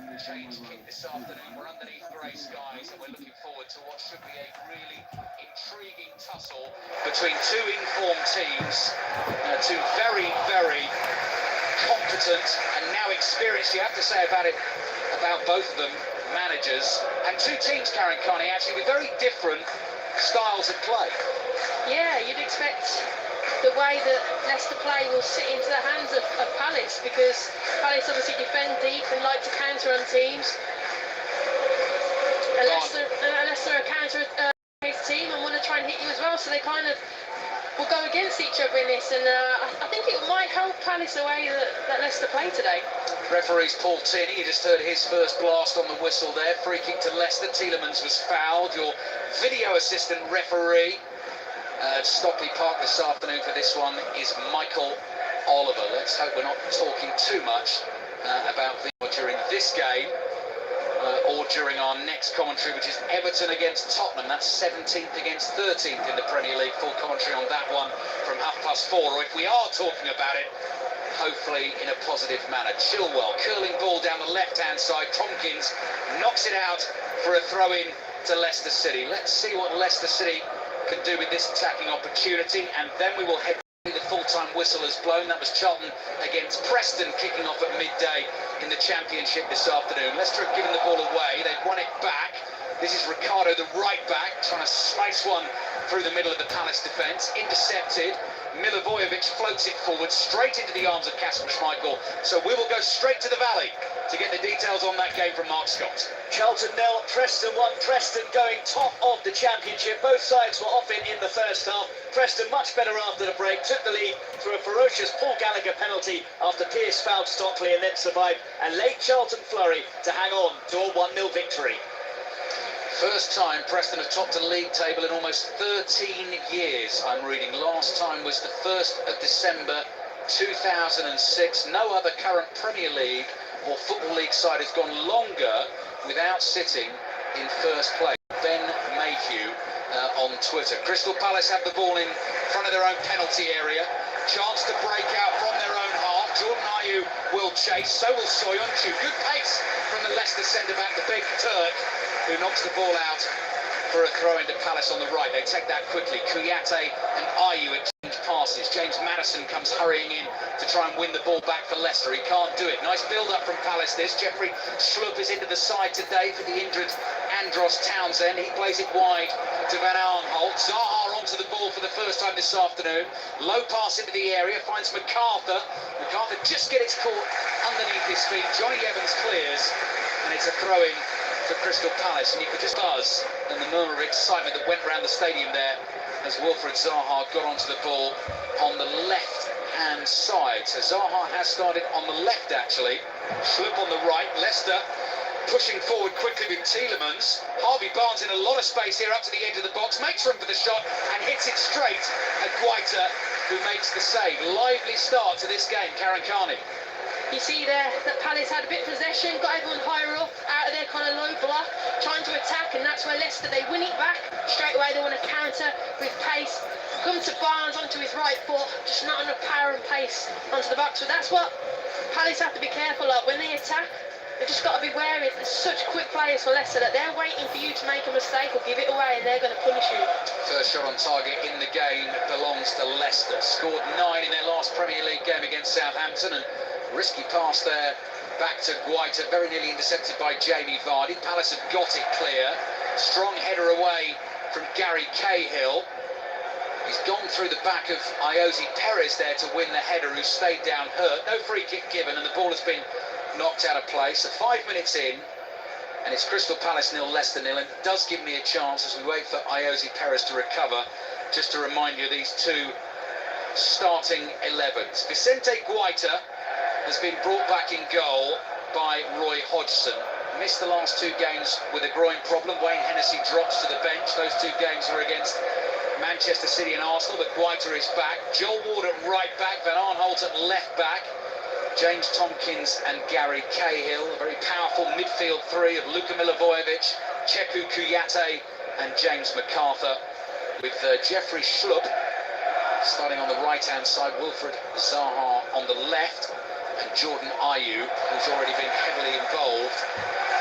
Change kick this afternoon. We're underneath grey skies and we're looking forward to what should be a really intriguing tussle between two informed teams, two very, very competent and now experienced, you have to say about both of them, managers, and two teams, Karen Carney, actually with very different styles of play. Yeah, you'd expect the way that Leicester play will sit into the hands of Palace, because Palace obviously defend deep and like to counter on teams. And Leicester are a counter-based team and want to try and hit you as well, so they kind of will go against each other in this, and I think it might help Palace the way that Leicester play today. Referee's Paul Tierney, you just heard his first blast on the whistle there. Free kick to Leicester. Tielemans was fouled. Your video assistant referee at Stockley Park this afternoon for this one is Michael Oliver. Let's hope we're not talking too much about video during this game or during our next commentary, which is Everton against Tottenham. That's 17th against 13th in the Premier League. Full commentary on that one from 4:30. Or if we are talking about it, hopefully in a positive manner. Chilwell, curling ball down the left-hand side. Tompkins knocks it out for a throw-in to Leicester City. Let's see what Leicester City can do with this attacking opportunity, and then we will head to the full-time whistle has blown. That was Charlton against Preston, kicking off at midday in the Championship this afternoon. Leicester have given the ball away. They've won it back. This is Ricardo, the right back, trying to slice one through the middle of the Palace defence. Intercepted. Milivojevic floats it forward straight into the arms of Kasper Schmeichel. So we will go straight to the Valley to get the details on that game from Mark Scott. Charlton 0, Preston 1. Preston going top of the Championship. Both sides were off it in the first half. Preston much better after the break, took the lead through a ferocious Paul Gallagher penalty after Pearce fouled Stockley and then survived a late Charlton flurry to hang on to a 1-0 victory. First time Preston have topped a league table in almost 13 years, I'm reading. Last time was the 1st of December 2006. No other current Premier League or Football League side has gone longer without sitting in first place. Ben Mayhew on Twitter. Crystal Palace have the ball in front of their own penalty area. Chance to break out from their own half. Jordan Ayew will chase, so will Soyuncu. Good pace from the Leicester centre-back, the big Turk, who knocks the ball out for a throw into Palace on the right. They take that quickly. Kouyaté and Ayew exchange passes. James Maddison comes hurrying in to try and win the ball back for Leicester. He can't do it. Nice build-up from Palace this. Jeffrey Schlupp is into the side today for the injured Andros Townsend. He plays it wide to Van Aanholt. Zaha onto the ball for the first time this afternoon. Low pass into the area, finds MacArthur. MacArthur just gets caught underneath his feet. Johnny Evans clears, and it's a throw-in for Crystal Palace, and you could just buzz and the murmur of excitement that went around the stadium there as Wilfried Zaha got onto the ball on the left-hand side. So Zaha has started on the left, actually. Schlupp on the right. Leicester pushing forward quickly with Tielemans. Harvey Barnes in a lot of space here up to the edge of the box, makes room for the shot and hits it straight at Guaita, who makes the save. Lively start to this game, Karen Carney. You see there that Palace had a bit of possession, got everyone higher up, out of their kind of low block, trying to attack, and that's where Leicester, they win it back. Straight away they want to counter with pace, come to Barnes onto his right foot, just not enough power and pace onto the box. So that's what Palace have to be careful of when they attack. They've just got to be wary. There's such quick players for Leicester that they're waiting for you to make a mistake or give it away, and they're going to punish you. First shot on target in the game belongs to Leicester. Scored 9 in their last Premier League game against Southampton, and risky pass there back to Guaita, very nearly intercepted by Jamie Vardy. Palace have got it clear. Strong header away from Gary Cahill. He's gone through the back of Ayoze Perez there to win the header, who stayed down hurt. No free kick given, and the ball has been knocked out of play. So 5 minutes in, and it's Crystal Palace 0, Leicester 0, and it does give me a chance as we wait for Ayoze Perez to recover. Just to remind you, these two starting 11s. Vicente Guaita has been brought back in goal by Roy Hodgson. Missed the last 2 games with a groin problem. Wayne Hennessy drops to the bench. Those 2 games were against Manchester City and Arsenal, but Guaita is back. Joel Ward at right back, Van Aanholt at left back. James Tompkins and Gary Cahill. A very powerful midfield 3 of Luka Milivojevic, Cheku Kouyaté and James MacArthur, with Jeffrey Schlupp starting on the right-hand side, Wilfried Zaha on the left. and Jordan Ayew, who's already been heavily involved,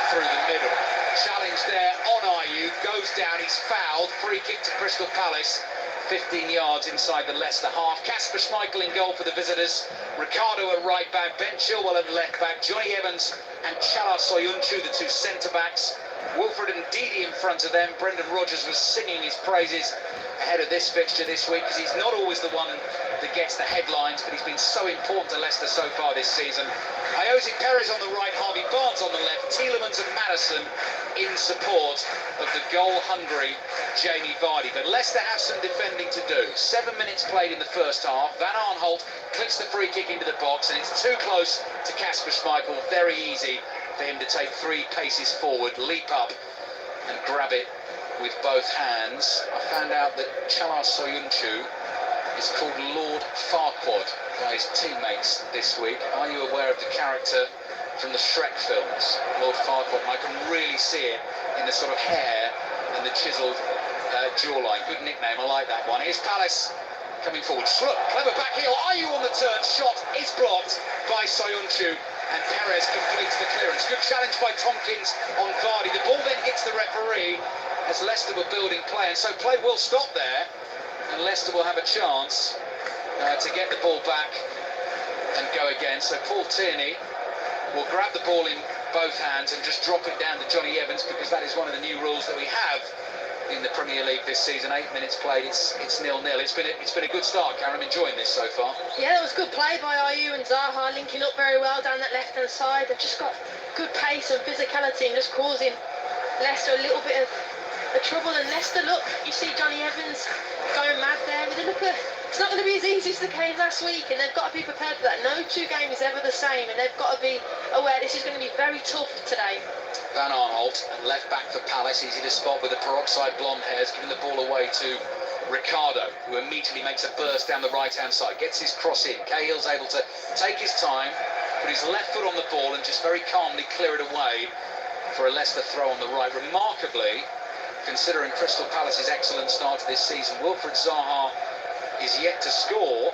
through the middle. Challenge there on Ayew, goes down, he's fouled, free kick to Crystal Palace, 15 yards inside the Leicester half. Kasper Schmeichel in goal for the visitors, Ricardo at right back, Ben Chilwell at left back, Johnny Evans and Chala Soyuncu, the two centre-backs. Wilfred and Ndidi in front of them. Brendan Rodgers was singing his praises ahead of this fixture this week because he's not always the one that gets the headlines, but he's been so important to Leicester so far this season. Jose Perez on the right, Harvey Barnes on the left, Tielemans and Maddison in support of the goal-hungry Jamie Vardy. But Leicester have some defending to do. 7 minutes played in the first half. Van Aanholt clicks the free kick into the box, and it's too close to Kasper Schmeichel. Very easy for him to take 3 paces forward, leap up and grab it with both hands. I found out that Chala Soyuncu is called Lord Farquaad by his teammates this week. Are you aware of the character from the Shrek films, Lord Farquaad? I can really see it in the sort of hair and the chiselled jawline. Good nickname, I like that one. Here's Palace coming forward. Look, clever back heel. Ayew on the turn. Shot is blocked by Soyuncu, and Perez completes the clearance. Good challenge by Tompkins on Vardy. The ball then hits the referee as Leicester were building play, and so play will stop there, and Leicester will have a chance to get the ball back and go again. So Paul Tierney will grab the ball in both hands and just drop it down to Johnny Evans, because that is one of the new rules that we have in the Premier League this season. 8 minutes played, it's 0-0. It's been a good start, Karen. I'm enjoying this so far. Yeah, that was good play by Ayew and Zaha, linking up very well down that left-hand side. They've just got good pace and physicality and just causing Leicester a little bit of trouble. And Leicester, look, you see Johnny Evans going mad there with a look at. It's not going to be as easy as the game last week, and they've got to be prepared for that. No 2 games is ever the same, and they've got to be aware this is going to be very tough today. Van Aanholt, and left back for Palace, easy to spot with the peroxide blonde hairs, giving the ball away to Ricardo, who immediately makes a burst down the right-hand side, gets his cross in. Cahill's able to take his time, put his left foot on the ball and just very calmly clear it away for a Leicester throw on the right. Remarkably, considering Crystal Palace's excellent start to this season, Wilfred Zaha is yet to score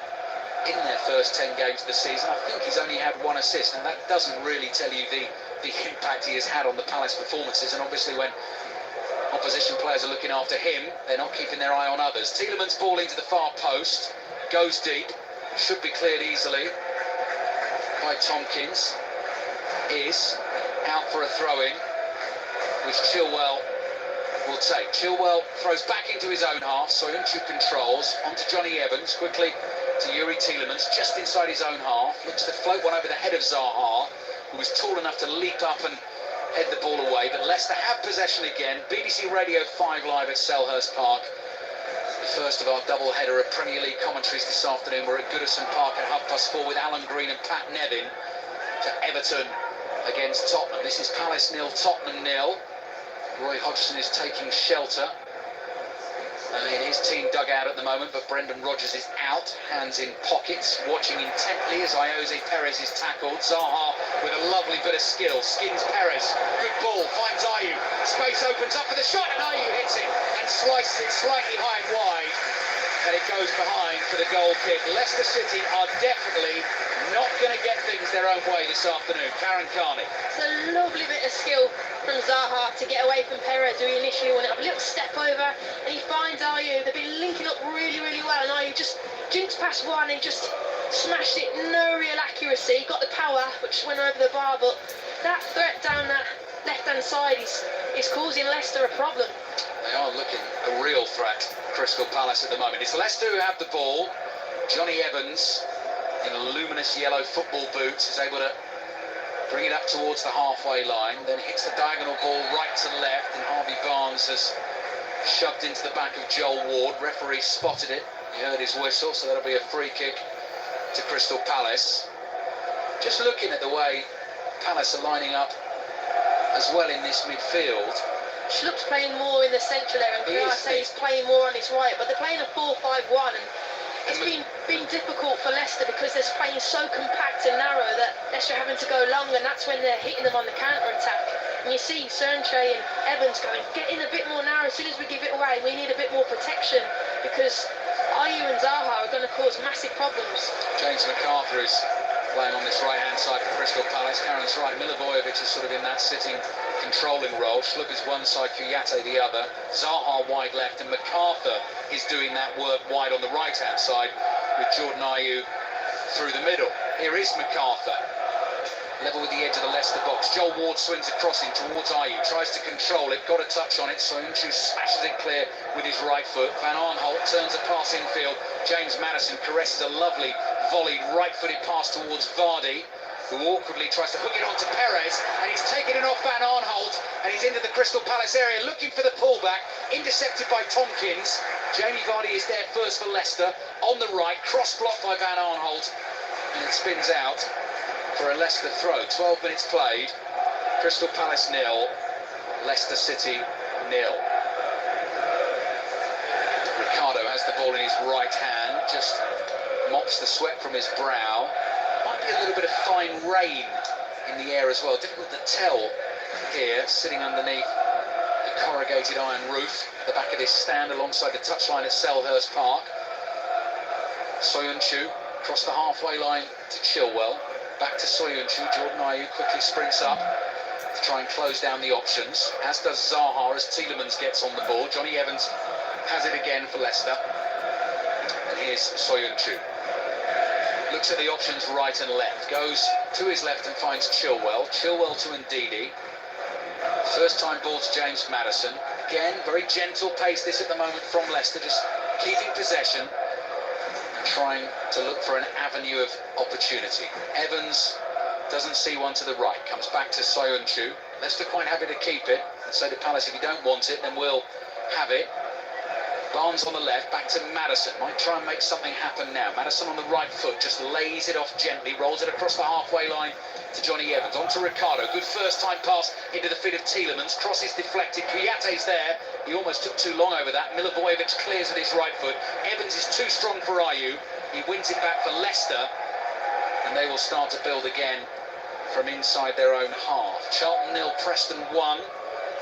in their first 10 games of the season. I think he's only had 1 assist, and that doesn't really tell you the impact he has had on the Palace performances. And obviously when opposition players are looking after him, they're not keeping their eye on others. Tielemans' ball into the far post, goes deep, should be cleared easily by Tompkins. Is out for a throw-in, which Chilwell will take. Chilwell throws back into his own half. Soyuncu controls onto Johnny Evans, quickly to Yuri Tielemans, just inside his own half. Looks to float one over the head of Zaha, who was tall enough to leap up and head the ball away. But Leicester have possession again. BBC Radio 5 live at Selhurst Park. The first of our double-header of Premier League commentaries this afternoon. We're at Goodison Park at 4:30 with Alan Green and Pat Nevin to Everton against Tottenham. This is Palace 0, Tottenham 0. Roy Hodgson is taking shelter in his team dugout at the moment, but Brendan Rodgers is out, hands in pockets, watching intently as Jose Perez is tackled. Zaha with a lovely bit of skill, skins Perez, good ball, finds Ayew, space opens up for the shot, and Ayew hits it and slices it slightly high and wide, and it goes behind for the goal kick. Leicester City are definitely not going to get things their own way this afternoon. Karen Carney. It's a lovely bit of skill from Zaha to get away from Perez, who he initially wanted a little step over, and he finds Ayew. They've been linking up really, really well, and Ayew just jinxed past one and just smashed it. No real accuracy. Got the power, which went over the bar, but that threat down that left-hand side is causing Leicester a problem. They are looking a real threat, Crystal Palace, at the moment. It's Leicester who have the ball. Johnny Evans, in luminous yellow football boots, is able to bring it up towards the halfway line, then hits the diagonal ball right to left, and Harvey Barnes has shoved into the back of Joel Ward. Referee spotted it, he heard his whistle, so that'll be a free kick to Crystal Palace. Just looking at the way Palace are lining up as well in this midfield. Schlupp's playing more in the central area, and Kouyaté is playing more on his right, but they're playing a 4-5-1, and it's been difficult for Leicester because they're playing so compact and narrow that Leicester are having to go long, and that's when they're hitting them on the counter-attack. And you see Sernche and Evans going, get in a bit more narrow. As soon as we give it away, we need a bit more protection, because Ayew and Zaha are going to cause massive problems. James McArthur is playing on this right-hand side for Crystal Palace. Karen's right, Milivojevic is sort of in that sitting, controlling role. Schlug is one side, Kuyate the other. Zaha wide left, and MacArthur is doing that work wide on the right-hand side with Jordan Ayew through the middle. Here is MacArthur. Level with the edge of the Leicester box. Joel Ward swings a crossing towards Ayew, tries to control it, got a touch on it. Soyuncu smashes it clear with his right foot. Van Aanholt turns a pass infield. James Maddison caresses a lovely volleyed right-footed pass towards Vardy, who awkwardly tries to hook it onto Perez, and he's taken it off Van Aanholt, and he's into the Crystal Palace area looking for the pullback, intercepted by Tompkins. Jamie Vardy is there first for Leicester, on the right, cross-blocked by Van Aanholt, and it spins out for a Leicester throw. 12 minutes played, Crystal Palace 0, Leicester City 0. Ricardo has the ball in his right hand, just mops the sweat from his brow. Might be a little bit of fine rain in the air as well. Difficult to tell here, sitting underneath the corrugated iron roof at the back of this stand alongside the touchline at Selhurst Park. Soyuncu across the halfway line to Chilwell. Back to Soyuncu. Jordan Ayew quickly sprints up to try and close down the options, as does Zaha as Tielemans gets on the ball. Johnny Evans has it again for Leicester. And here's Soyuncu. Looks at the options right and left. Goes to his left and finds Chilwell. Chilwell to Ndidi. First time ball to James Maddison. Again, very gentle pace this at the moment from Leicester, just keeping possession and trying to look for an avenue of opportunity. Evans doesn't see one to the right, comes back to Soyuncu. Leicester quite happy to keep it and say to Palace, if you don't want it, then we'll have it. Barnes on the left, back to Maddison. Might try and make something happen now. Maddison on the right foot, just lays it off gently, rolls it across the halfway line to Johnny Evans. On to Ricardo. Good first time pass into the feet of Tielemans. Cross is deflected. Kuyate's there. He almost took too long over that. Milivojevic clears with his right foot. Evans is too strong for Ayew. He wins it back for Leicester. And they will start to build again from inside their own half. Charlton 0, Preston 1.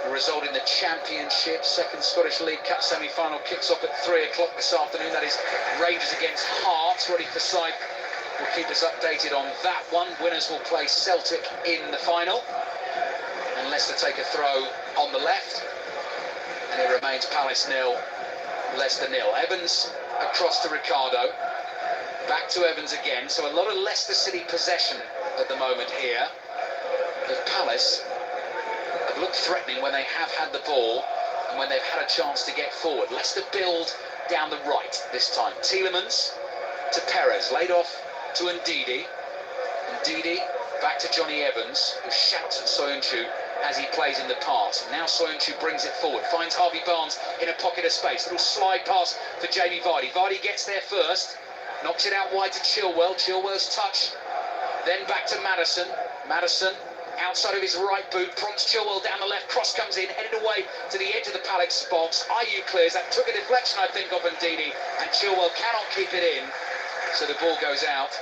The result in the Championship. Second Scottish League Cup semi-final kicks off at 3 o'clock this afternoon. That is Rangers against Hearts. Roddy Forsyth will keep us updated on that one. Winners will play Celtic in the final. And Leicester take a throw on the left. And it remains Palace 0, Leicester 0. Evans across to Ricardo. Back to Evans again. So a lot of Leicester City possession at the moment here. But Palace have looked threatening when they have had the ball and when they've had a chance to get forward. Leicester build down the right this time. Tielemans to Perez, laid off to Ndidi. Ndidi back to Johnny Evans, who shouts at Soyuncu as he plays in the pass. Now Soyuncu brings it forward, finds Harvey Barnes in a pocket of space. Little slide pass for Jamie Vardy. Vardy gets there first, knocks it out wide to Chilwell. Chilwell's touch, then back to Maddison. Maddison outside of his right boot, prompts Chilwell down the left, cross comes in, headed away to the edge of the Palace box. Ayew clears, that took a deflection I think off Ndidi, and Chilwell cannot keep it in, so the ball goes out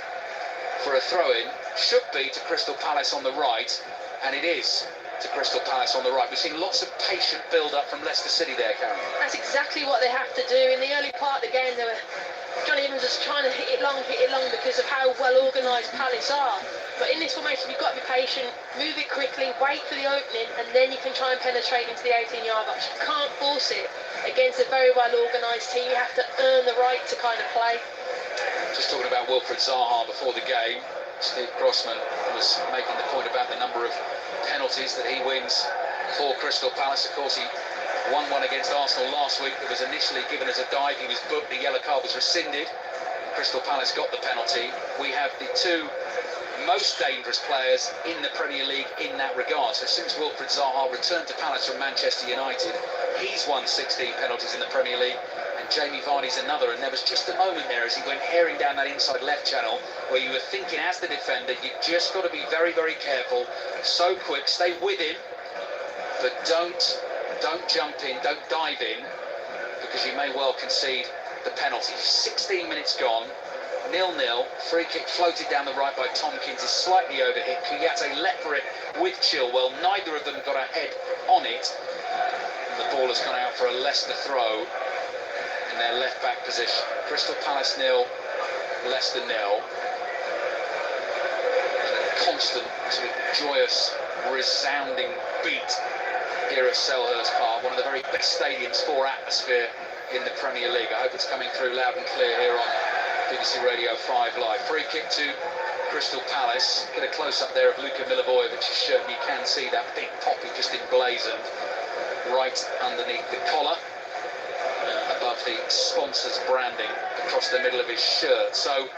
for a throw-in. Should be to Crystal Palace on the right, and it is to Crystal Palace on the right. We've seen lots of patient build-up from Leicester City there, Karen. That's exactly what they have to do. In the early part of the game, Johnny Evans was trying to hit it long because of how well organised Palace are. But in this formation, you've got to be patient, move it quickly, wait for the opening, and then you can try and penetrate into the 18-yard box. You can't force it against a very well organised team. You have to earn the right to kind of play. Just talking about Wilfried Zaha before the game, Steve Crossman was making the point about the number of penalties that he wins for Crystal Palace. Of course, he won one against Arsenal last week that was initially given as a dive. He was booked, the yellow card was rescinded. Crystal Palace got the penalty. We have the two most dangerous players in the Premier League in that regard. So since Wilfried Zaha returned to Palace from Manchester United, he's won 16 penalties in the Premier League, and Jamie Vardy's another. And there was just a moment there as he went herring down that inside left channel where you were thinking as the defender, you've just got to be very, very careful. So quick, stay with him, but don't jump in, don't dive in, because you may well concede the penalty. 16 minutes gone. 0-0, free kick floated down the right by Tompkins, is slightly overhit. Kuyate leapt for it with Chilwell. Neither of them got a head on it. And the ball has gone out for a Leicester throw in their left-back position. Crystal Palace 0, Leicester 0. constant, sort of joyous, resounding beat here at Selhurst Park, one of the very best stadiums for atmosphere in the Premier League. I hope it's coming through loud and clear here on BBC Radio 5 Live. Free kick to Crystal Palace. Get a close-up there of Luka Milivojevic's shirt, and you can see that big poppy just emblazoned right underneath the collar, above the sponsor's branding across the middle of his shirt. So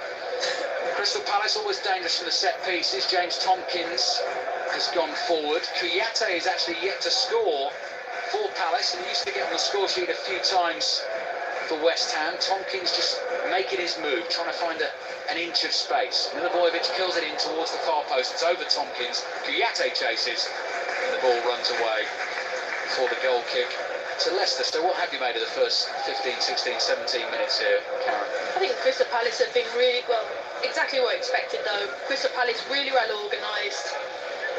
Crystal Palace always dangerous from the set pieces. James Tompkins has gone forward. Kouyaté is actually yet to score for Palace, and he used to get on the score sheet a few times for West Ham. Tompkins just making his move, trying to find an inch of space. Milivojevic kills it in towards the far post. It's over Tompkins. Kouyaté chases, and the ball runs away for the goal kick to Leicester. So what have you made of the first 15, 16, 17 minutes here, Karen? I think Crystal Palace have been really, well, exactly what I expected though. Crystal Palace really well organised.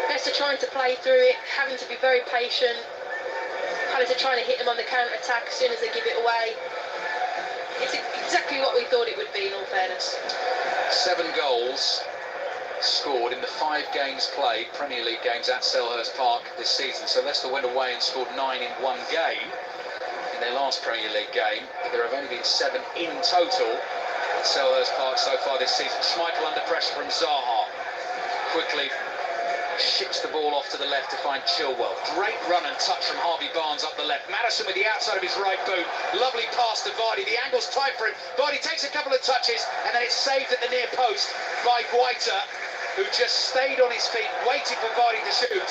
Leicester trying to play through it, having to be very patient. Palace are trying to hit them on the counter-attack as soon as they give it away. It's exactly what we thought it would be, in all fairness. 7 goals scored in the 5 games played, Premier League games at Selhurst Park this season. So Leicester went away and scored 9 in one game in their last Premier League game, but there have only been 7 in total at Selhurst Park so far this season. Schmeichel under pressure from Zaha. Quickly ships the ball off to the left to find Chilwell. Great run and touch from Harvey Barnes up the left. Maddison with the outside of his right boot. Lovely pass to Vardy. The angle's tight for him. Vardy takes a couple of touches, and then it's saved at the near post by Guaita, who just stayed on his feet, waiting for Vardy to shoot,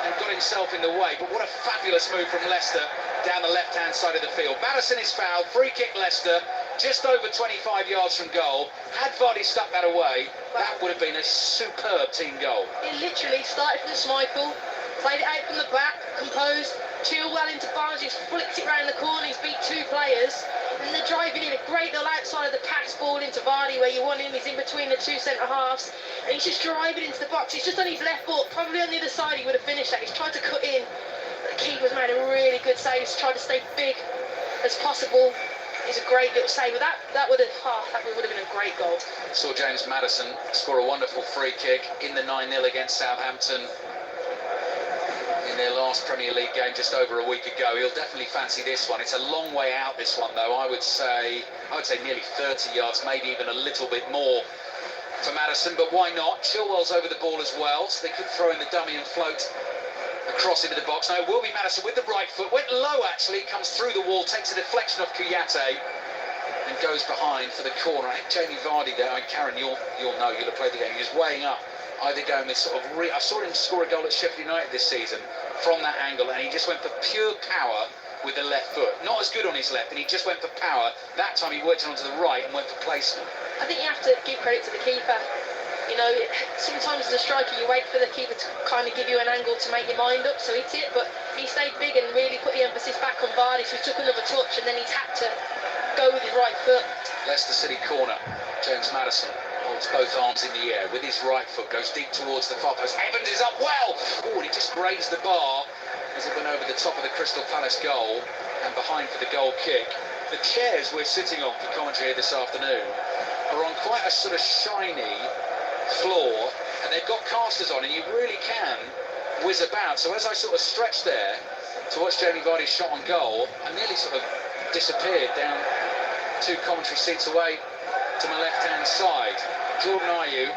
and got himself in the way. But what a fabulous move from Leicester down the left-hand side of the field. Maddison is fouled. Free kick Leicester, just over 25 yards from goal. Had Vardy stuck that away, that would have been a superb team goal. It literally started from Schmeichel, played it out from the back, composed, Chilwell into Barnes, he's flicked it round the corner, he's beat 2 players, and they're driving in a great little outside of the pass ball into Vardy where you want him, he's in between the 2 centre-halves, and he's just driving into the box. He's just on his left foot, probably on the other side he would have finished that. He's tried to cut in, but the keeper's made a really good save. He's tried to stay big as possible. It's a great little save, but that would have been a great goal. Saw James Maddison score a wonderful free kick in the 9-0 against Southampton in their last Premier League game just over a week ago. He'll definitely fancy this one. It's a long way out, this one though. I would say nearly 30 yards, maybe even a little bit more for Maddison, but why not? Chilwell's over the ball as well, so they could throw in the dummy and float across into the box. Now it will be Maddison with the right foot, went low actually, comes through the wall, takes a deflection off Kouyaté and goes behind for the corner. I think Jamie Vardy there, and Karen, you'll know, you'll have played the game, he was weighing up, either going with sort of, I saw him score a goal at Sheffield United this season from that angle, and he just went for pure power with the left foot. Not as good on his left, and he just went for power. That time he worked it onto the right and went for placement. I think you have to give credit to the keeper. You know, sometimes as a striker you wait for the keeper to kind of give you an angle to make your mind up, so hit it, but he stayed big and really put the emphasis back on Vardy, so he took another touch and then he's had to go with his right foot. Leicester City corner. James Maddison holds both arms in the air with his right foot, goes deep towards the far post. Evans is up well! Oh, and he just grazed the bar as it went over the top of the Crystal Palace goal and behind for the goal kick. The chairs we're sitting on for commentary this afternoon are on quite a sort of shiny floor, and they've got casters on, and you really can whiz about. So as I sort of stretched there to watch Jamie Vardy's shot on goal, I nearly sort of disappeared down 2 commentary seats away to my left-hand side. Jordan Ayew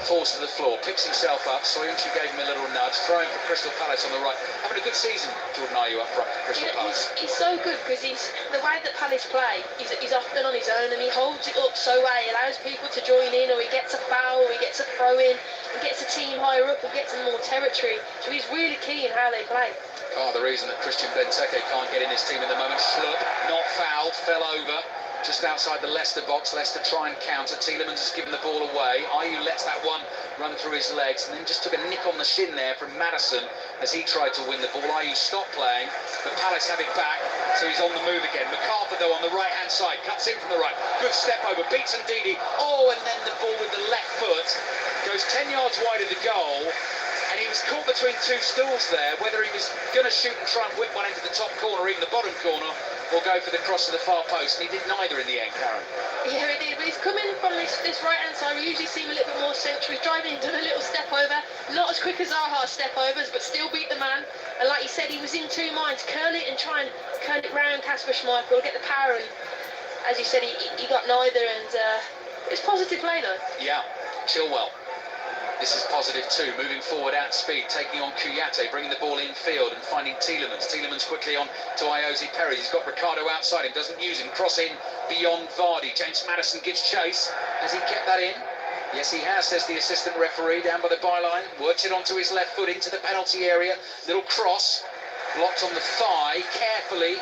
falls to the floor, picks himself up. Soyuncu gave him a little nudge, throwing for Crystal Palace on the right. Having a good season, Jordan Ayew up front for Crystal Palace. He's so good because the way that Palace play, he's often on his own and he holds it up so well. He allows people to join in, or he gets a foul, or he gets a throw in, and gets a team higher up and gets them more territory. So he's really key in how they play. Part of the reason that Christian Benteke can't get in his team at the moment. Schlupp, not fouled, fell over just outside the Leicester box. Leicester try and counter. Tielemans has given the ball away. Ayew lets that one run through his legs and then just took a nick on the shin there from Maddison as he tried to win the ball. Ayew stopped playing, but Palace have it back, so he's on the move again. MacArthur though on the right hand side, cuts in from the right, good step over, beats Ndidi. Oh, and then the ball with the left foot goes 10 yards wide of the goal, and he was caught between two stools there, whether he was going to shoot and try and whip one into the top corner or even the bottom corner, or go for the cross to the far post, and he did neither in the end, Karen. Yeah, he did, but he's coming from this right-hand side. We usually see him a little bit more central. He's driving, done a little step over, not as quick as Zaha's step overs, but still beat the man. And like you said, he was in two minds, curl it and try and curl it round Kasper Schmeichel, get the power, and as you said, he got neither, and it's positive play though. Yeah, Chilwell. This is positive too, moving forward at speed, taking on Kouyaté, bringing the ball in field and finding Tielemans. Tielemans quickly on to Iosi Perez. He's got Ricardo outside him, doesn't use him. Cross in beyond Vardy. James Maddison gives chase. Has he kept that in? Yes, he has, says the assistant referee down by the byline. Works it onto his left foot into the penalty area. Little cross, blocked on the thigh, carefully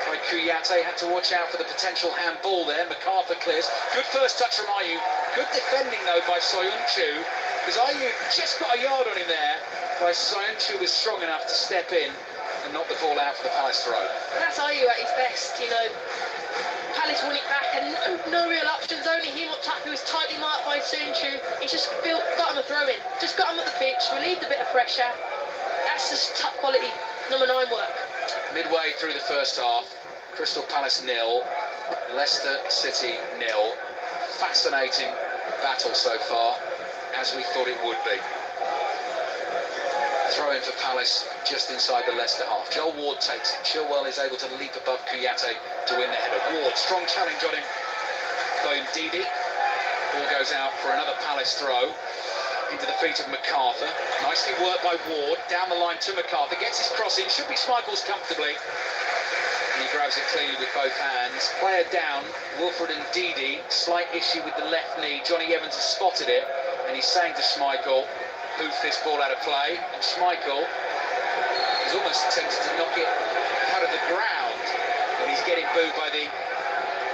by Kouyaté. Had to watch out for the potential handball there. MacArthur clears. Good first touch from Ayew. Good defending though by Soyuncu. Because Ayew just got a yard on him there, but Soyuncu was strong enough to step in and knock the ball out for the Palace throw. That's Ayew at his best, you know. Palace won it back and no real options, only him up top who was tightly marked by Soyuncu. He's just got him a throw in, just got him at the pitch, relieved a bit of pressure. That's just top quality number 9 work. Midway through the first half, Crystal Palace 0, Leicester City 0. Fascinating battle so far, as we thought it would be. Throw in for Palace just inside the Leicester half. Joel Ward takes it. Chilwell is able to leap above Kouyaté to win the header. Ward, strong challenge on him by Ndidi. Ball goes out for another Palace throw into the feet of MacArthur. Nicely worked by Ward, down the line to MacArthur. Gets his cross in, should be Schmeichel's comfortably. And he grabs it cleanly with both hands. Player down, Wilfred Ndidi. Slight issue with the left knee. Johnny Evans has spotted it. And he's saying to Schmeichel, hoof this ball out of play. And Schmeichel is almost tempted to knock it out of the ground. And he's getting booed by the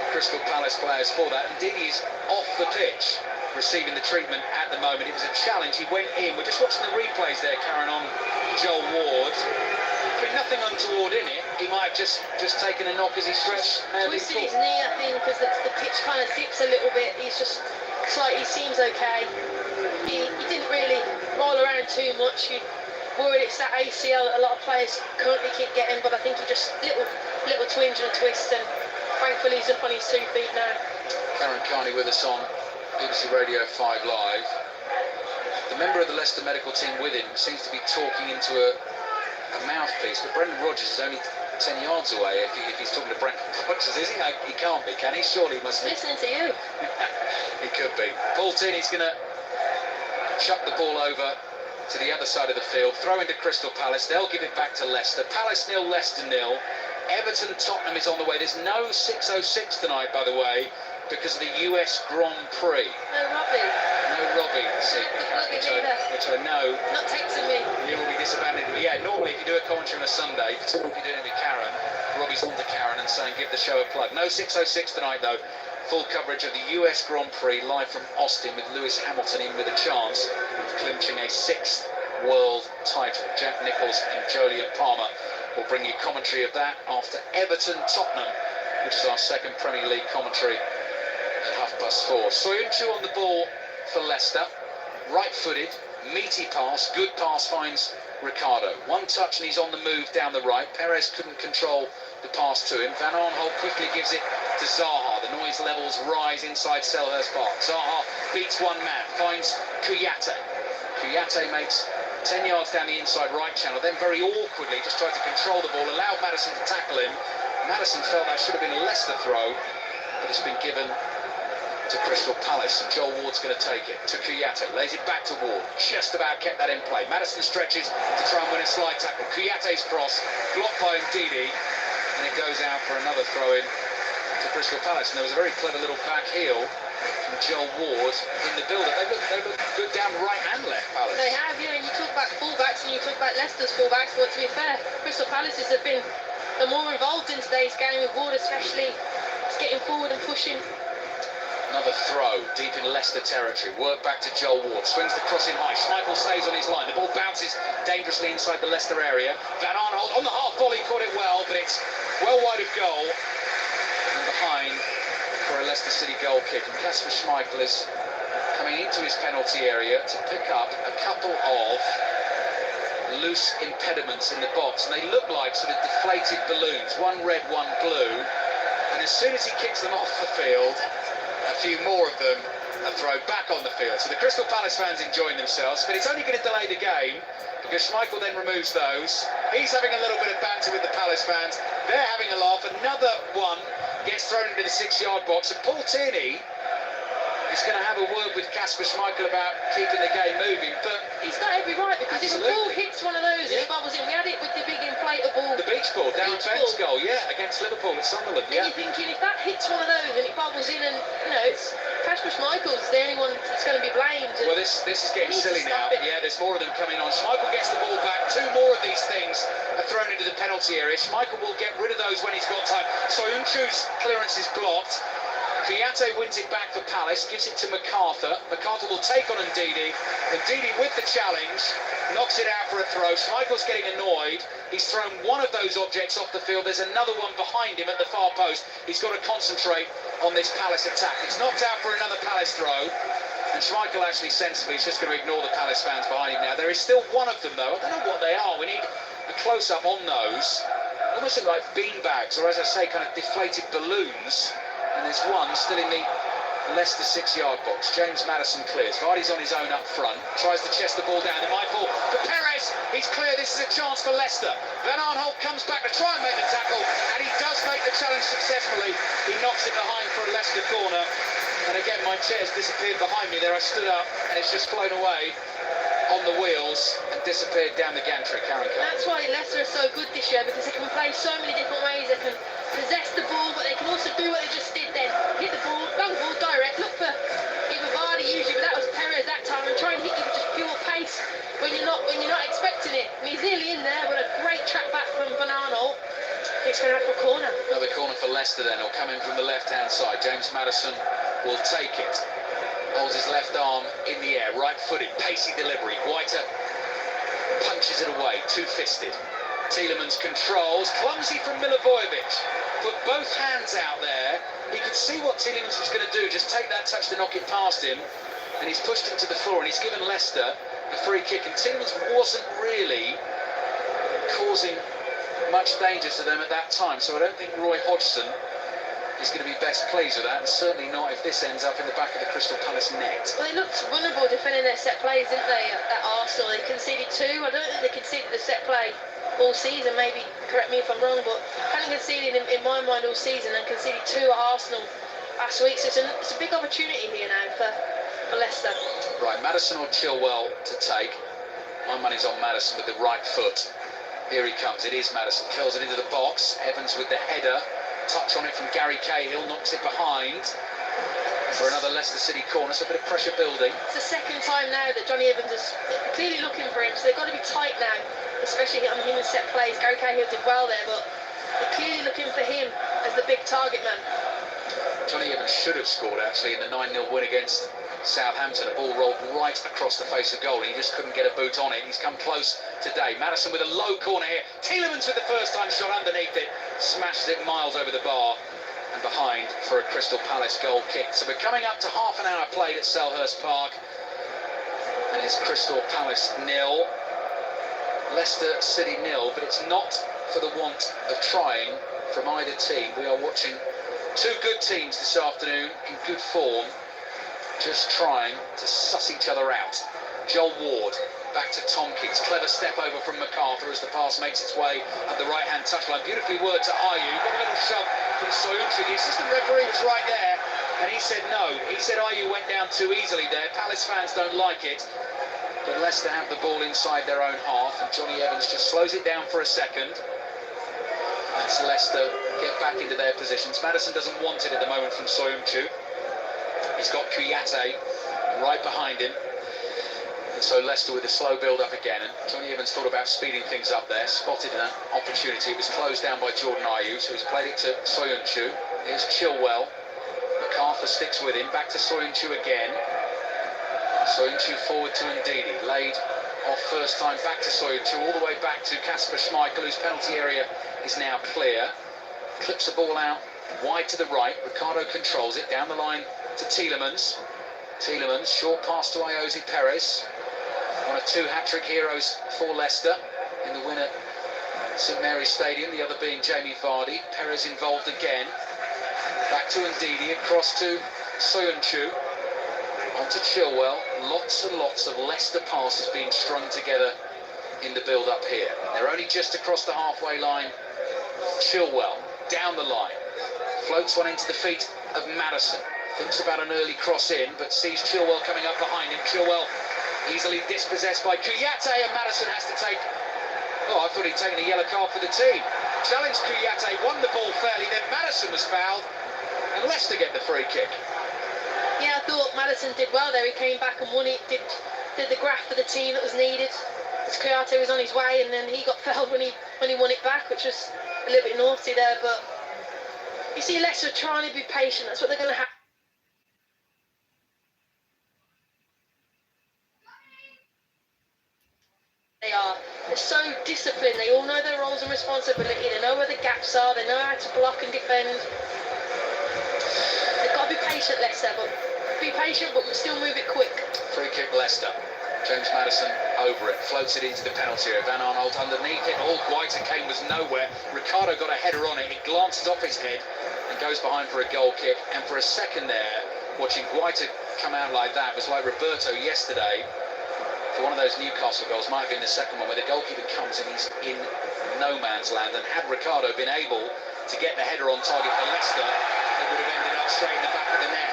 Crystal Palace players for that. And Ndidi is off the pitch, receiving the treatment at the moment. It was a challenge. He went in. We're just watching the replays there, Karen, on Joel Ward. But nothing untoward in it. He might have just taken a knock as he stretched. Twisted his knee, I think, because the pitch kind of dips a little bit. He's just slightly, seems okay. He didn't really roll around too much. You're worried it's that ACL that a lot of players currently keep getting, but I think he just little twinge and twist, and thankfully he's up on his 2 feet now. Karen Carney with us on BBC Radio 5 Live. The member of the Leicester medical team with him seems to be talking into a mouthpiece, but Brendan Rodgers is only 10 yards away if he's talking to Brendan Rodgers, is he? No, he can't be, can he? Surely he must be. Listening to you. He could be. Pulled in, he's going to chuck the ball over to the other side of the field, throw into Crystal Palace. They'll give it back to Leicester. Palace 0, Leicester 0. Everton Tottenham is on the way. There's no 6:06 tonight, by the way, because of the US Grand Prix. No Robbie. No Robbie, which I know. Not texting me. You will be disappointed. But yeah, normally if you do a commentary on a Sunday, particularly if you're doing it with Karen, Robbie's on to Karen and saying give the show a plug. No 6:06 tonight though. Full coverage of the US Grand Prix live from Austin with Lewis Hamilton in with a chance of clinching a 6th world title. Jack Nicholls and Jolyon Palmer will bring you commentary of that after Everton Tottenham, which is our second Premier League commentary at 4:30. Soyuncu on the ball for Leicester. Right-footed, meaty pass, good pass finds Ricardo. One touch and he's on the move down the right. Perez couldn't control the pass to him. Van Arnholt quickly gives it to Zaha. The noise levels rise inside Selhurst Park. Zaha beats one man, finds Kouyaté. Kouyaté makes 10 yards down the inside right channel, then very awkwardly just tried to control the ball, allowed Maddison to tackle him. Maddison felt that should have been a Leicester throw, but it's been given to Crystal Palace, and Joel Ward's going to take it to Kouyaté, lays it back to Ward, just about kept that in play. Maddison stretches to try and win a slide tackle. Kouyaté's cross, blocked by Ndidi, and it goes out for another throw-in to Crystal Palace. And there was a very clever little back heel from Joel Ward in the build-up. They look good down right and left, Palace. They have, yeah, and you talk about fullbacks and you talk about Leicester's fullbacks, but to be fair, Crystal Palace's have been more involved in today's game, with Ward especially getting forward and pushing. Another throw deep in Leicester territory. Work back to Joel Ward. Swings the cross in high. Schmeichel stays on his line. The ball bounces dangerously inside the Leicester area. Van Arnholt on the half volley caught it well, but it's well wide of goal. And behind for a Leicester City goal kick. And Kasper Schmeichel is coming into his penalty area to pick up a couple of loose impediments in the box, and they look like sort of deflated balloons, one red, one blue, and as soon as he kicks them off the field, a few more of them are thrown back on the field. So the Crystal Palace fans enjoying themselves, but it's only going to delay the game because Schmeichel then removes those. He's having a little bit of banter with the Palace fans. They're having a laugh. Another one gets thrown into the 6-yard box, and Paul Tierney is going to have a word with Kasper Schmeichel about keeping the game moving, but he's got every right, because if a ball hits one of those and it bubbles in, we had it with the big inflatable, the beach ball, Darren Bent's goal, against Liverpool at Sunderland, and you're thinking, if that hits one of those and it bubbles in, and it's Kasper Schmeichel's the only one that's going to be blamed. Well, this is getting silly now. Yeah, there's more of them coming on. Schmeichel gets the ball back. 2 more of these things are thrown into the penalty area. Schmeichel will get rid of those when he's got time. So Unchu's clearance is blocked. Kouyaté wins it back for Palace, gives it to MacArthur. MacArthur will take on Ndidi. Ndidi with the challenge, knocks it out for a throw. Schmeichel's getting annoyed. He's thrown one of those objects off the field. There's another one behind him at the far post. He's got to concentrate on this Palace attack. It's knocked out for another Palace throw. And Schmeichel actually sensibly is just going to ignore the Palace fans behind him now. There is still one of them, though. I don't know what they are. We need a close-up on those. Almost look like beanbags, or as I say, kind of deflated balloons. And there's one still in the Leicester 6-yard box. James Maddison clears. Vardy's on his own up front. Tries to chest the ball down. It might fall for Perez. He's clear. This is a chance for Leicester. Van Aanholt comes back to try and make the tackle, and he does make the challenge successfully. He knocks it behind for a Leicester corner. And again, my chair's disappeared behind me there. I stood up, and it's just flown away on the wheels and disappeared down the gantry. Karen Cole. That's why Leicester are so good this year, because they can play so many different ways. They can possess the ball, but they can also do what they just did then. Hit the ball, bang the ball direct, look for either Vardy usually, but that was Perez that time, and try and hit you with just pure pace when you're not expecting it. And he's nearly in there, but a great track back from Van Aanholt. It's going to have a corner. Another corner for Leicester then. He'll come in from the left-hand side. James Maddison will take it. Holds his left arm in the air, right-footed, pacey delivery. Guaita punches it away, two-fisted. Tielemans controls, clumsy from Milivojevic. Put both hands out there. He could see what Tielemans was going to do, just take that touch to knock it past him. And he's pushed him to the floor, and he's given Leicester a free kick. And Tielemans wasn't really causing much danger to them at that time. So I don't think Roy Hodgson is going to be best pleased with that, and certainly not if this ends up in the back of the Crystal Palace net. Well, they looked vulnerable defending their set plays, didn't they, at Arsenal? They conceded 2. I don't think they conceded the set play all season. Maybe, correct me if I'm wrong, but hadn't conceded in my mind all season, and conceded 2 at Arsenal last week. So it's a big opportunity here now for Leicester. Right, Maddison or Chilwell to take. My money's on Maddison with the right foot. Here he comes. It is Maddison. Curls it into the box. Evans with the header. Touch on it from Gary Cahill, knocks it behind for another Leicester City corner, so a bit of pressure building. It's the second time now that Johnny Evans is clearly looking for him, so they've got to be tight now, especially on him in set plays. Gary Cahill did well there, but they're clearly looking for him as the big target man. Johnny Evans should have scored actually in the 9-0 win against Southampton. A ball rolled right across the face of goal, and he just couldn't get a boot on it. He's come close today. Maddison with a low corner here. Tielemans with the first time shot underneath it. Smashes it miles over the bar and behind for a Crystal Palace goal kick. So we're coming up to half an hour played at Selhurst Park. And it's Crystal Palace 0, Leicester City 0. But it's not for the want of trying from either team. We are watching 2 good teams this afternoon in good form, just trying to suss each other out. Joel Ward back to Tompkins. Clever step over from MacArthur as the pass makes its way at the right-hand touchline. Beautifully worked to Ayew. Got a little shove from Soyuncu. The assistant referee was right there, and he said no. He said Ayew went down too easily there. Palace fans don't like it, but Leicester have the ball inside their own half, and Johnny Evans just slows it down for a second. That's Leicester get back into their positions. Maddison doesn't want it at the moment from Soyuncu. He's got Kouyaté right behind him. And so Leicester with a slow build-up again. And Johnny Evans thought about speeding things up there. Spotted an opportunity. It was closed down by Jordan Ayew, so he's played it to Soyuncu. Here's Chilwell. MacArthur sticks with him. Back to Soyuncu again. Soyuncu forward to Ndidi. Laid off first time back to Soyuncu. All the way back to Kasper Schmeichel, whose penalty area is now clear. Clips the ball out wide to the right. Ricardo controls it down the line to Tielemans. Tielemans, short pass to Ayoze Perez. One of two hat-trick heroes for Leicester in the win at St Mary's Stadium, the other being Jamie Vardy. Perez involved again. Back to Ndidi, across to Soyuncu. On to Chilwell. Lots and lots of Leicester passes being strung together in the build-up here. They're only just across the halfway line. Chilwell, down the line. Floats one into the feet of Maddison. Thinks about an early cross in, but sees Chilwell coming up behind him. Chilwell easily dispossessed by Kouyaté, and Maddison has to take... Oh, I thought he'd taken a yellow card for the team. Challenged Kouyaté, won the ball fairly, then Maddison was fouled, and Leicester get the free kick. Yeah, I thought Maddison did well there. He came back and won it, did the graft for the team that was needed. As Kouyaté was on his way, and then he got fouled when he won it back, which was a little bit naughty there. But you see Leicester trying to be patient. That's what they're going to have. They're so disciplined. They all know their roles and responsibility. They know where the gaps are. They know how to block and defend. They've got to be patient, Leicester, but still move it quick. Free kick Leicester. James Maddison over it, floats it into the penalty area. Van Aanholt underneath it. All Guaita came was nowhere. Ricardo got a header on it. It glances off his head and goes behind for a goal kick. And for a second there, watching Guaita come out like that was like Roberto yesterday. For one of those Newcastle goals, might have been the second one, where the goalkeeper comes and he's in no man's land. And had Ricardo been able to get the header on target for Leicester, it would have ended up straight in the back of the net.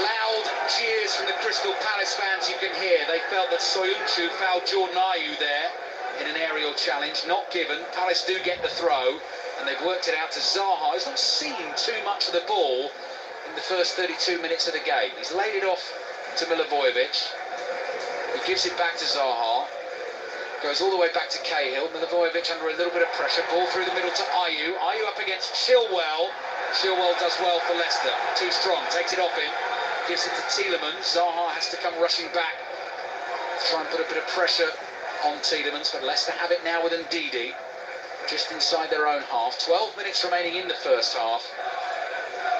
Loud cheers from the Crystal Palace fans you can hear. They felt that Soyuncu fouled Jordan Ayew there in an aerial challenge, not given. Palace do get the throw, and they've worked it out to Zaha. He's not seen too much of the ball in the first 32 minutes of the game. He's laid it off to Milivojevic. He gives it back to Zaha. Goes all the way back to Cahill. Milivojevic under a little bit of pressure. Ball through the middle to Ayew. Ayew up against Chilwell. Chilwell does well for Leicester. Too strong. Takes it off him. Gives it to Tielemans. Zaha has to come rushing back. Try and put a bit of pressure on Tielemans. But Leicester have it now with Ndidi. Just inside their own half. 12 minutes remaining in the first half.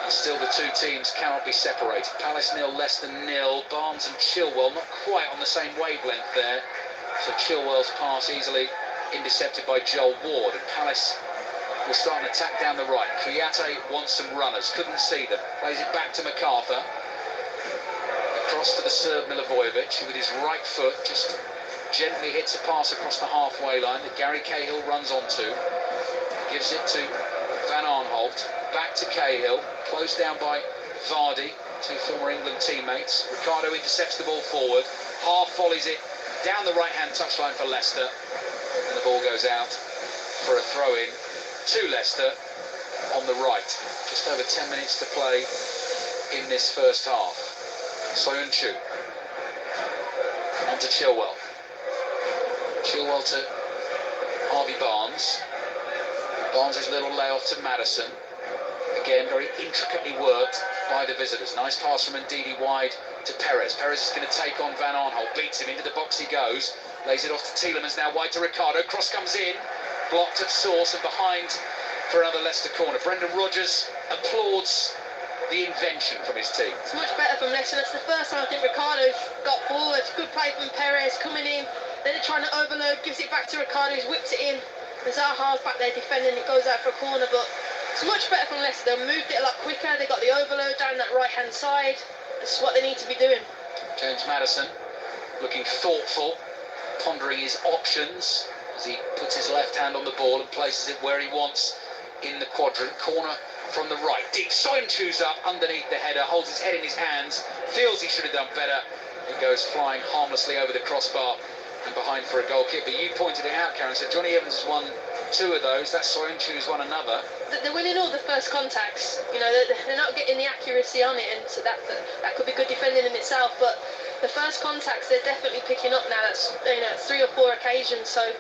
And still the two teams cannot be separated. Palace 0, Leicester 0. Barnes and Chilwell not quite on the same wavelength there. So Chilwell's pass easily intercepted by Joel Ward. And Palace will start an attack down the right. Kouyaté wants some runners. Couldn't see them. Plays it back to MacArthur. Across to the Serb Milivojevic, who with his right foot just gently hits a pass across the halfway line that Gary Cahill runs onto. Gives it to Van Aanholt. Back to Cahill. Closed down by Vardy, two former England teammates. Ricardo intercepts the ball forward. Half volleys it down the right-hand touchline for Leicester. And the ball goes out for a throw-in to Leicester on the right. Just over 10 minutes to play in this first half. Soyuncu. On to Chilwell. Chilwell to Harvey Barnes. Barnes' little layoff to Maddison. Again, very intricately worked by the visitors. Nice pass from Ndidi wide to Perez. Perez is going to take on Van Aanholt. Beats him. Into the box he goes. Lays it off to Tielemans. Now wide to Ricardo. Cross comes in. Blocked at source and behind for another Leicester corner. Brendan Rodgers applauds the invention from his team. It's much better from Leicester. That's the first time I think Ricardo's got forward. Good play from Perez coming in. Then they're trying to overload. Gives it back to Ricardo. He's whipped it in. And Zaha's back there defending. It goes out for a corner, but it's much better from Leicester. They moved it a lot quicker. They got the overload down that right-hand side. This is what they need to be doing. James Maddison looking thoughtful, pondering his options as he puts his left hand on the ball and places it where he wants in the quadrant. Corner from the right. Deep. Soyuncu's up underneath the header, holds his head in his hands, feels he should have done better. It goes flying harmlessly over the crossbar and behind for a goal kick. But you pointed it out, Karen. So Johnny Evans has won 2 of those. That's Soyuncu's won another. They're winning all the first contacts. You know, they're not getting the accuracy on it, and so that could be good defending in itself. But the first contacts, they're definitely picking up now. That's 3 or 4 occasions. So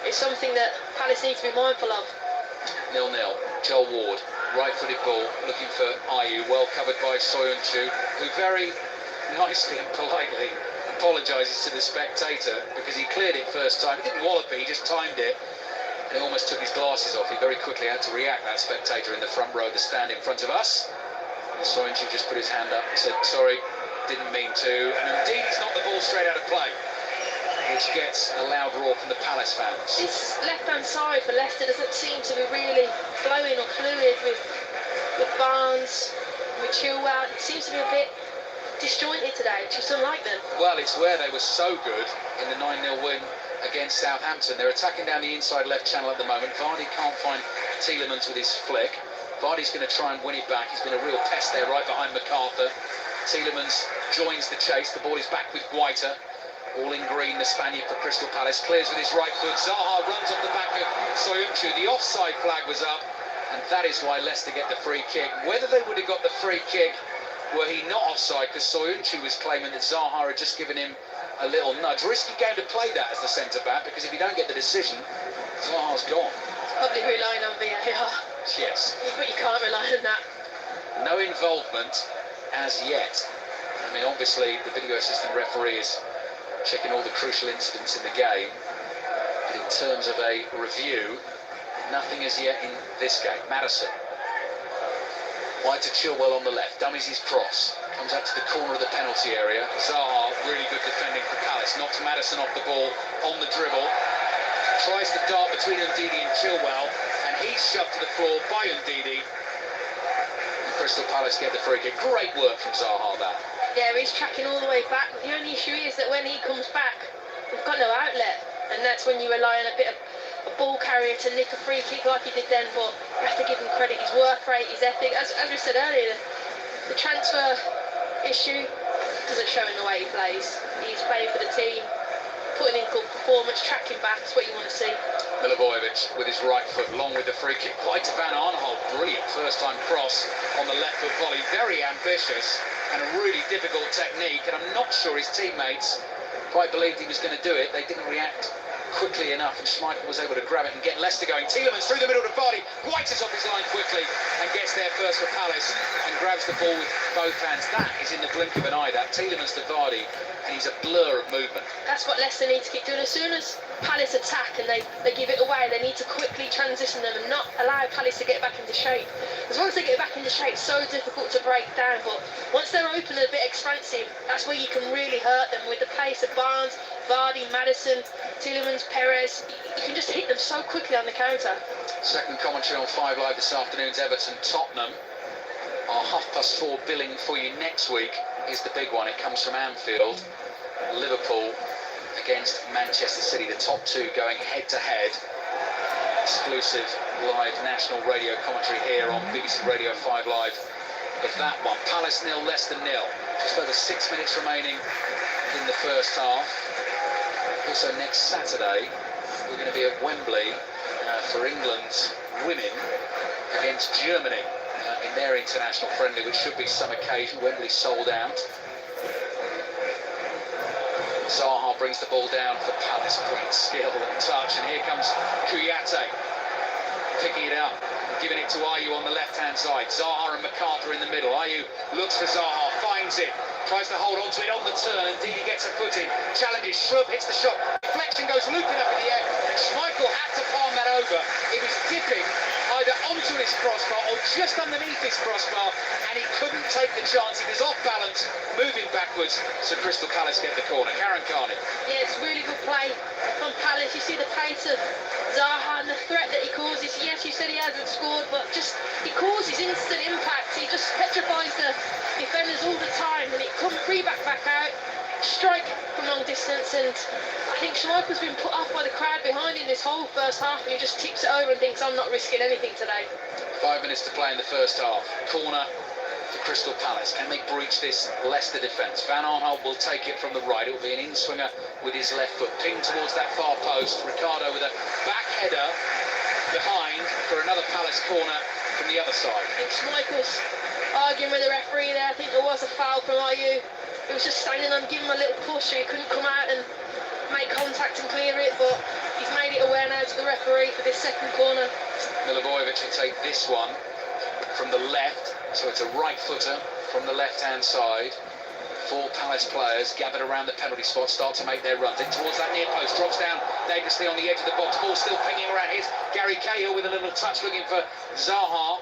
it's something that Palace needs to be mindful of. 0-0. Joel Ward, right-footed ball, looking for Ayew, well covered by Soyuncu, who very nicely and politely apologises to the spectator because he cleared it first time. He didn't wallop it, he just timed it. And he almost took his glasses off. He very quickly had to react, that spectator in the front row of the stand in front of us. And Soyuncu just put his hand up and said, sorry, didn't mean to. And indeed, he's knocked the ball straight out of play. which gets a loud roar from the Palace fans. This left-hand side for Leicester doesn't seem to be really flowing or fluid with Barnes, with Chilwell. It seems to be a bit disjointed today, just unlike them. Well, it's where they were so good in the 9-0 win against Southampton. They're attacking down the inside left channel at the moment. Vardy can't find Tielemans with his flick. Vardy's going to try and win it back. He's been a real pest there right behind MacArthur. Tielemans joins the chase. The ball is back with Guaita. All in green, the Spaniard for Crystal Palace. Clears with his right foot. Zaha runs off the back of Soyuncu. The offside flag was up, and that is why Leicester get the free kick. Whether they would have got the free kick were he not offside, because Soyuncu was claiming that Zaha had just given him a little nudge. Risky game to play that as the centre-back, because if you don't get the decision, Zaha's gone. Probably relying on VAR. Yes. But you can't rely on that. No involvement as yet. I mean, obviously, the video assistant referee is checking all the crucial incidents in the game. But in terms of a review, nothing as yet in this game. Maddison. Wide to Chilwell on the left. Dummies his cross. Comes out to the corner of the penalty area. Zaha, really good defending for Palace. Knocks Maddison off the ball on the dribble. Tries to dart between Ndidi and Chilwell. And he's shoved to the floor by Ndidi. And Crystal Palace get the free kick. Great work from Zaha there. Yeah, he's tracking all the way back. The only issue is that when he comes back, we've got no outlet. And that's when you rely on a bit of a ball carrier to nick a free kick like he did then. But you have to give him credit, his work rate, his ethic. As we said earlier, the transfer issue doesn't show in the way he plays. He's playing for the team, putting in good performance, tracking back. That's what you want to see. Milivojevic with his right foot, long with the free kick. Quite to Van Arnholt. Brilliant first-time cross on the left foot volley. Very ambitious and a really difficult technique. And I'm not sure his teammates quite believed he was going to do it. They didn't react quickly enough, and Schmeichel was able to grab it and get Leicester going. Tielemans through the middle to Vardy. White is off his line quickly and gets there first for Palace and grabs the ball with both hands. That is in the blink of an eye, that. Tielemans to Vardy, and he's a blur of movement. That's what Leicester need to keep doing. As soon as Palace attack and they give it away, they need to quickly transition them and not allow Palace to get back into shape. Because once they get back into shape, it's so difficult to break down. But once they're open and a bit expansive, that's where you can really hurt them with the pace of Barnes, Vardy, Maddison, Tielemans, Perez. You can just hit them so quickly on the counter. Second commentary on 5 Live this afternoon's Everton-Tottenham. Our 4:30 billing for you next week is the big one. It comes from Anfield. Liverpool against Manchester City, the top two going head-to-head. Exclusive live national radio commentary here on BBC Radio 5 Live of that one. Palace 0, Leicester 0. Just over 6 minutes remaining in the first half. Also next Saturday, we're going to be at Wembley for England's women against Germany in their international friendly, which should be some occasion. Wembley sold out. Zaha brings the ball down for Palace. Great skill and touch, and here comes Kouyaté picking it up, giving it to Ayew on the left-hand side. Zaha and MacArthur in the middle. Ayew looks for Zaha, finds it, tries to hold on to it on the turn. Ndidi gets a foot in, challenges, Shrub hits the shot, deflection goes looping up in the air, and Schmeichel had to palm that over. It was dipping either onto his crossbar or just underneath his crossbar, and he couldn't take the chance. He was off balance, moving backwards, so Crystal Palace get the corner. Karen Carney. Yeah, it's really good play from Palace. You see the pace of Zaha and the threat that he causes. Yes, you said he hasn't scored, but just he causes instant impact. He just petrifies the defenders all the time, and it comes free back out, strike from long distance. And I think Schmeichel's been put off by the crowd behind him this whole first half, and he just tips it over and thinks, I'm not risking anything today. 5 minutes to play in the first half. Corner for Crystal Palace. Can they breach this Leicester defence? Van Arnholt will take it from the right. It will be an in-swinger with his left foot. Pinged towards that far post. Ricardo with a back header behind for another Palace corner from the other side. I think Schmeichel's arguing with the referee there. I think there was a foul from Ayew. He was just standing on, giving him a little push so he couldn't come out and make contact and clear it, but he's made it aware now to the referee for this second corner. Milivojevic will take this one from the left, so it's a right footer from the left-hand side. 4 Palace players gathered around the penalty spot, start to make their runs in towards that near post, drops down dangerously on the edge of the box, ball still pinging around. Here's Gary Cahill with a little touch looking for Zaha.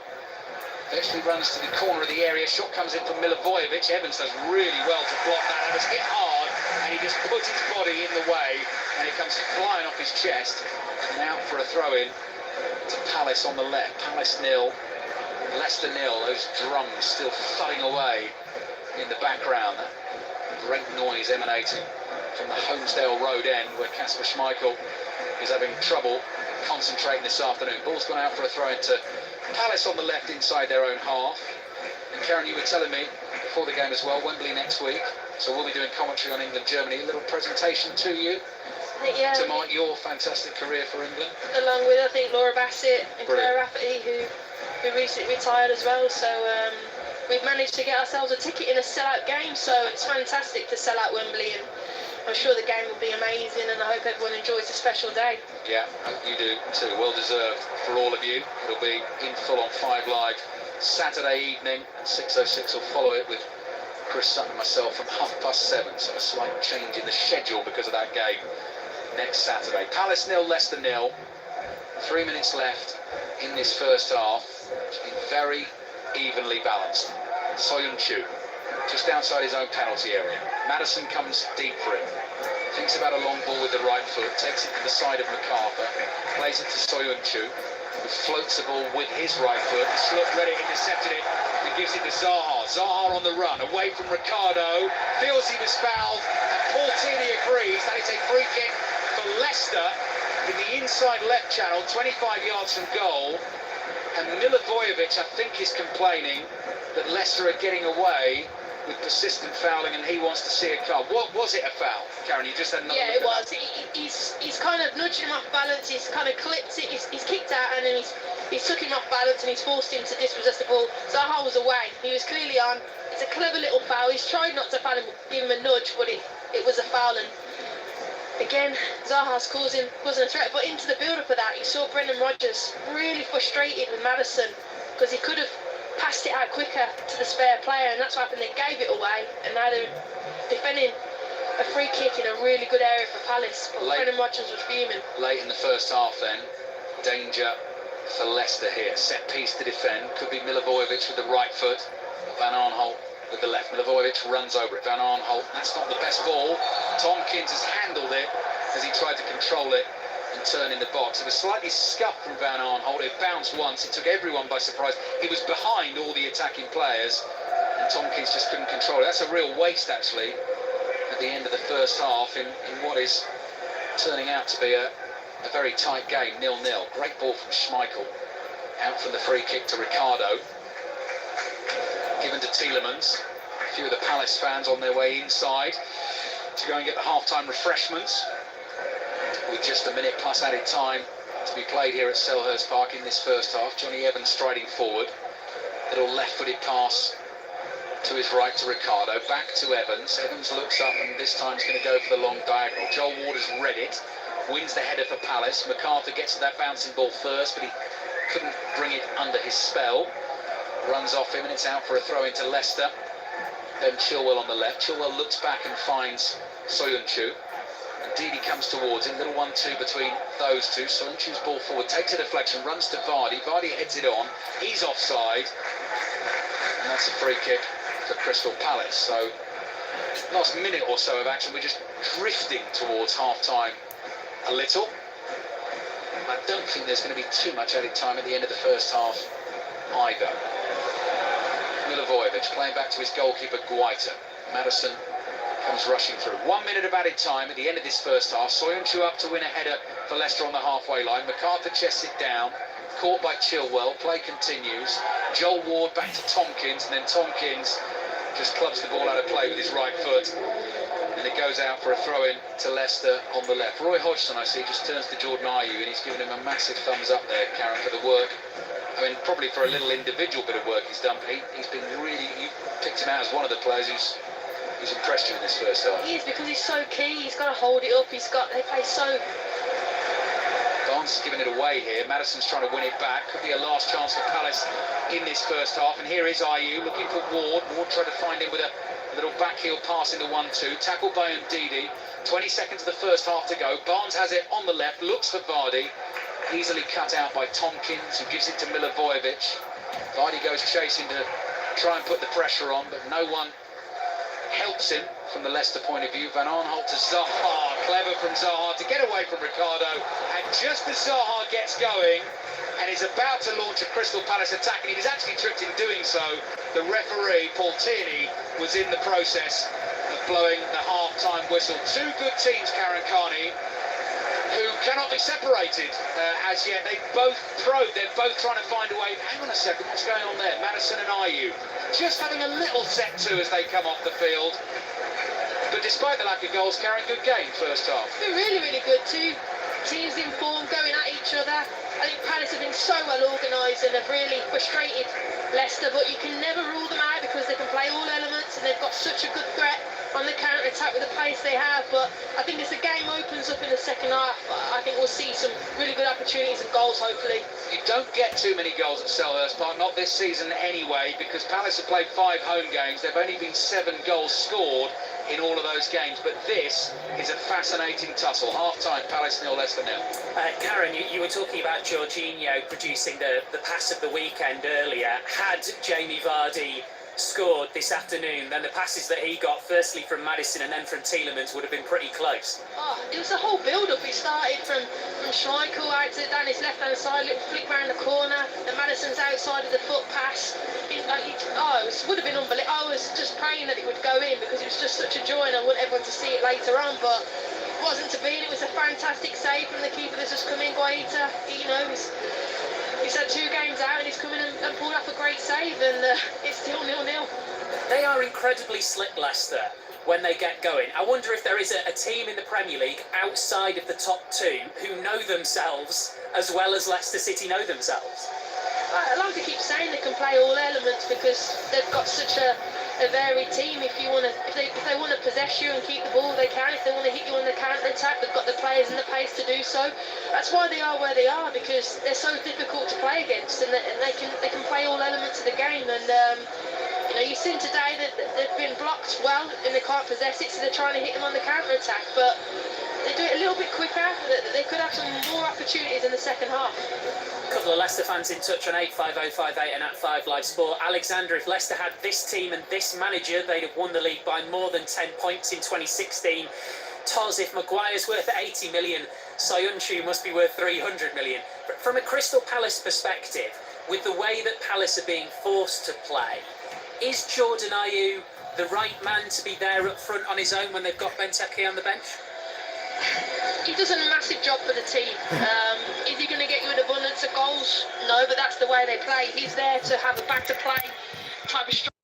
Eventually runs to the corner of the area, shot comes in from Milivojevic. Evans does really well to block that. It was hit hard and he just put his body in the way, and it comes flying off his chest. And out for a throw-in to Palace on the left. Palace 0, Leicester 0. Those drums still thudding away in the background. That great noise emanating from the Holmesdale Road end, where Kasper Schmeichel is having trouble concentrating this afternoon. Ball's gone out for a throw-in to Palace on the left inside their own half. And Karen, you were telling me before the game as well, Wembley next week, so we'll be doing commentary on England-Germany. A little presentation to you to mark your fantastic career for England. Along with, I think, Laura Bassett and Claire Rafferty, who recently retired as well. So we've managed to get ourselves a ticket in a sellout game, so it's fantastic to sell out Wembley, and I'm sure the game will be amazing, and I hope everyone enjoys the special day. Yeah, hope you do too. Well deserved for all of you. It'll be in full on 5 Live Saturday evening, and 6:06 will follow it with Chris Sutton and myself from 7:30. So a slight change in the schedule because of that game next Saturday. Palace 0, Leicester 0. 3 minutes left in this first half. It's been very evenly balanced. Soyun Chu, just outside his own penalty area. Maddison comes deep for him. Thinks about a long ball with the right foot, takes it to the side of MacArthur, plays it to Soyun Chu, who floats the ball with his right foot. Slot read it, intercepted it, and gives it to Zaha. Zaha on the run, away from Ricardo, feels he was fouled, and Paul Tierney agrees. That is a free kick for Leicester in the inside left channel, 25 yards from goal. And Milivojevic, I think, is complaining that Leicester are getting away with persistent fouling, and he wants to see a card. What was it, a foul, Karen? You just had another look. Yeah, it was. He's kind of nudged him off balance. He's kind of clipped it. He's kicked out, and then he's took him off balance, and he's forced him to dispossess the ball. Zaha was away. He was clearly on. It's a clever little foul. He's tried not to foul him, give him a nudge, but it was a foul. And again, Zaha's causing a threat. But into the build-up of that, you saw Brendan Rodgers really frustrated with Maddison, because he could have passed it out quicker to the spare player, and that's what happened. They gave it away, and now they're defending a free kick in a really good area for Palace. But Brendan Rodgers was fuming. Late in the first half then, danger for Leicester here. Set piece to defend, could be Milivojevic with the right foot, Van Aanholt with the left. Milivojevic runs over it, Van Aanholt, that's not the best ball. Tompkins has handled it as he tried to control it and turn in the box. It was slightly scuffed from Van Aanholt. It bounced once. It took everyone by surprise. He was behind all the attacking players, and Tompkins just couldn't control it. That's a real waste, actually, at the end of the first half in what is turning out to be a very tight game, 0-0. Great ball from Schmeichel. Out from the free kick to Ricardo. Given to Tielemans. A few of the Palace fans on their way inside to go and get the half-time refreshments, with just a minute plus added time to be played here at Selhurst Park in this first half. Johnny Evans striding forward. Little left-footed pass to his right to Ricardo. Back to Evans. Evans looks up, and this time he's going to go for the long diagonal. Joel Ward has read it. Wins the header for Palace. MacArthur gets to that bouncing ball first, but he couldn't bring it under his spell. Runs off him, and it's out for a throw into Leicester. Ben Chilwell on the left. Chilwell looks back and finds Soyun Chu. Didi comes towards him, little 1-2 between those two. Soyun Chu's ball forward, takes a deflection, runs to Vardy. Vardy heads it on, he's offside, and that's a free kick for Crystal Palace. So, last minute or so of action, we're just drifting towards half-time a little. I don't think there's going to be too much added time at the end of the first half either. Milivojevic playing back to his goalkeeper Guaita. Maddison comes rushing through. 1 minute of added time at the end of this first half. Soyun Chu up to win a header for Leicester on the halfway line. MacArthur chests it down, caught by Chilwell. Play continues. Joel Ward back to Tompkins, and then Tompkins just clubs the ball out of play with his right foot, and it goes out for a throw-in to Leicester on the left. Roy Hodgson, I see, just turns to Jordan Ayew, and he's given him a massive thumbs up there, Karen, for the work. I mean, probably for a little individual bit of work he's done, but he's been really, you picked him out as one of the players who's impressed you in this first half. He is, because he's so key. He's got to hold it up. They play so. Barnes has given it away here. Maddison's trying to win it back. Could be a last chance for Palace in this first half. And here is Ayew looking for Ward. Ward tried to find him with a little back heel pass into 1-2. Tackled by Ndidi. 20 seconds of the first half to go. Barnes has it on the left. Looks for Vardy. Easily cut out by Tompkins, who gives it to Milivojevic. Vardy goes chasing to try and put the pressure on, but no one helps him. from the Leicester point of view. Van Aanholt to Zaha. Clever from Zaha to get away from Ricardo. And just as Zaha gets going and is about to launch a Crystal Palace attack, and he was actually tricked in doing so, the referee, Paul Tierney, was in the process of blowing the half-time whistle. Two good teams, Karen Carney, who cannot be separated as yet. They both probe, they're both trying to find a way. Hang on a second, what's going on there? Maddison and Ayew just having a little set to as they come off the field. But despite the lack of goals, Karen, good game first half. They're really, really good. Two teams in form, going at each other. I think Palace have been so well organised and have really frustrated Leicester, but you can never rule them out because they can play all elements and they've got such a good threat on the counter-attack with the pace they have. But I think as the game opens up in the second half, I think we'll see some really good opportunities and goals, hopefully. You don't get too many goals at Selhurst Park, not this season anyway, because Palace have played 5 home games. There have only been 7 goals scored in all of those games, but this is a fascinating tussle. Half-time, Palace 0, Leicester 0. Karen, you were talking about Jorginho producing the pass of the weekend earlier. Had Jamie Vardy scored this afternoon, then the passes that he got, firstly from Maddison and then from Tielemans, would have been pretty close. Oh, it was a whole build-up. It started from Schmeichel out to down his left-hand side, little flick round the corner, and Maddison's outside of the foot pass. It would have been unbelievable. I was just praying that it would go in because it was just such a joy, and I want everyone to see it later on, but it wasn't to be, and it was a fantastic save from the keeper that's just come in, Guaita. He's had 2 games out and he's come in and pulled off a great save, and it's still 0-0. They are incredibly slick, Leicester, when they get going. I wonder if there is a team in the Premier League outside of the top 2 who know themselves as well as Leicester City know themselves. I like to keep saying they can play all elements because they've got such a varied team. If they want to possess you and keep the ball, they can. If they want to hit you on the counter attack, they've got the players and the pace to do so. That's why they are where they are, because they're so difficult to play against, and they can play all elements of the game. And you've seen today that they've been blocked well and they can't possess it, so they're trying to hit them on the counter attack. But they do it a little bit quicker. They could have some more opportunities in the second half. A couple of Leicester fans in touch on 85058 and at 5 Live Sport. Alexander, if Leicester had this team and this manager, they'd have won the league by more than 10 points in 2016. Toz, if Maguire's worth 80 million, Soyuncu must be worth 300 million. But from a Crystal Palace perspective, with the way that Palace are being forced to play, is Jordan Ayew the right man to be there up front on his own when they've got Benteke on the bench? He does a massive job for the team. Is he going to get you an abundance of goals? No, but that's the way they play. He's there to have a back to play type of